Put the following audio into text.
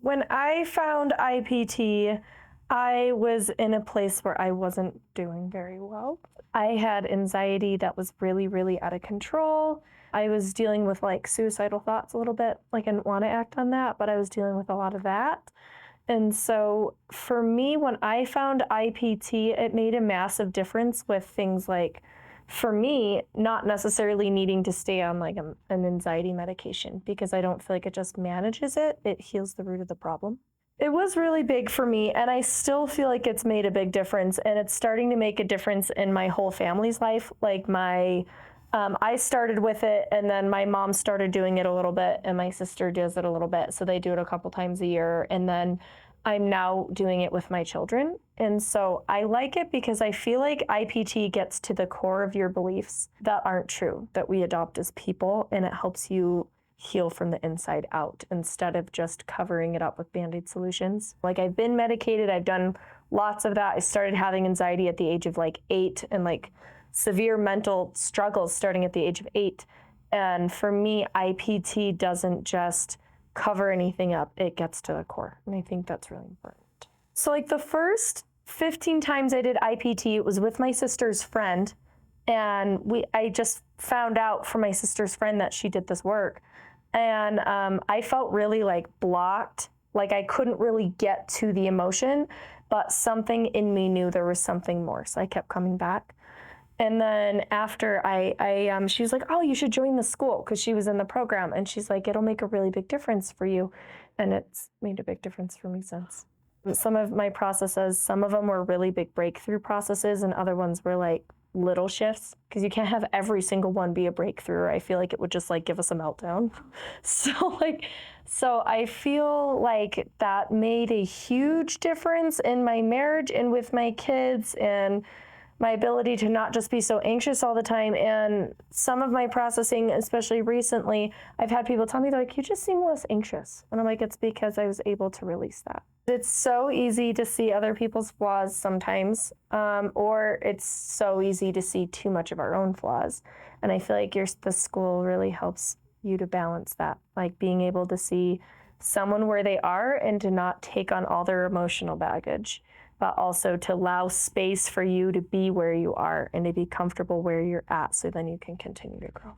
When I found IPT, I was in a place where I wasn't doing very well. I had anxiety that was really, really out of control. I was dealing with like suicidal thoughts a little bit. Like I didn't want to act on that, but I was dealing with a lot of that. And so for me, when I found IPT, it made a massive difference with things like, for me, not necessarily needing to stay on like an anxiety medication because I don't feel like it just manages it. It heals the root of the problem. It was really big for me, and I still feel like it's made a big difference, and it's starting to make a difference in my whole family's life. Like I started with it, and then my mom started doing it a little bit, and my sister does it a little bit. So they do it a couple times a year, and then I'm now doing it with my children. And so I like it because I feel like IPT gets to the core of your beliefs that aren't true, that we adopt as people, and it helps you heal from the inside out instead of just covering it up with Band-Aid solutions. Like I've been medicated, I've done lots of that. I started having anxiety at the age of like 8 and like severe mental struggles starting at the age of 8. And for me, IPT doesn't just cover anything up, it gets to the core. And I think that's really important. So like the first 15 times I did IPT, it was with my sister's friend. And I just found out from my sister's friend that she did this work. And I felt really like blocked, like I couldn't really get to the emotion, but something in me knew there was something more. So I kept coming back. And then after she was like, oh, you should join the school, because she was in the program. And she's like, it'll make a really big difference for you. And it's made a big difference for me since. Some of my processes, some of them were really big breakthrough processes, and other ones were like little shifts, because you can't have every single one be a breakthrough. I feel like it would just like give us a meltdown. So I feel like that made a huge difference in my marriage and with my kids and my ability to not just be so anxious all the time. And some of my processing, especially recently, I've had people tell me, they're like, you just seem less anxious. And I'm like, it's because I was able to release that. It's so easy to see other people's flaws sometimes, or it's so easy to see too much of our own flaws. And I feel like the school really helps you to balance that, like being able to see someone where they are and to not take on all their emotional baggage, but also to allow space for you to be where you are and to be comfortable where you're at, so then you can continue to grow.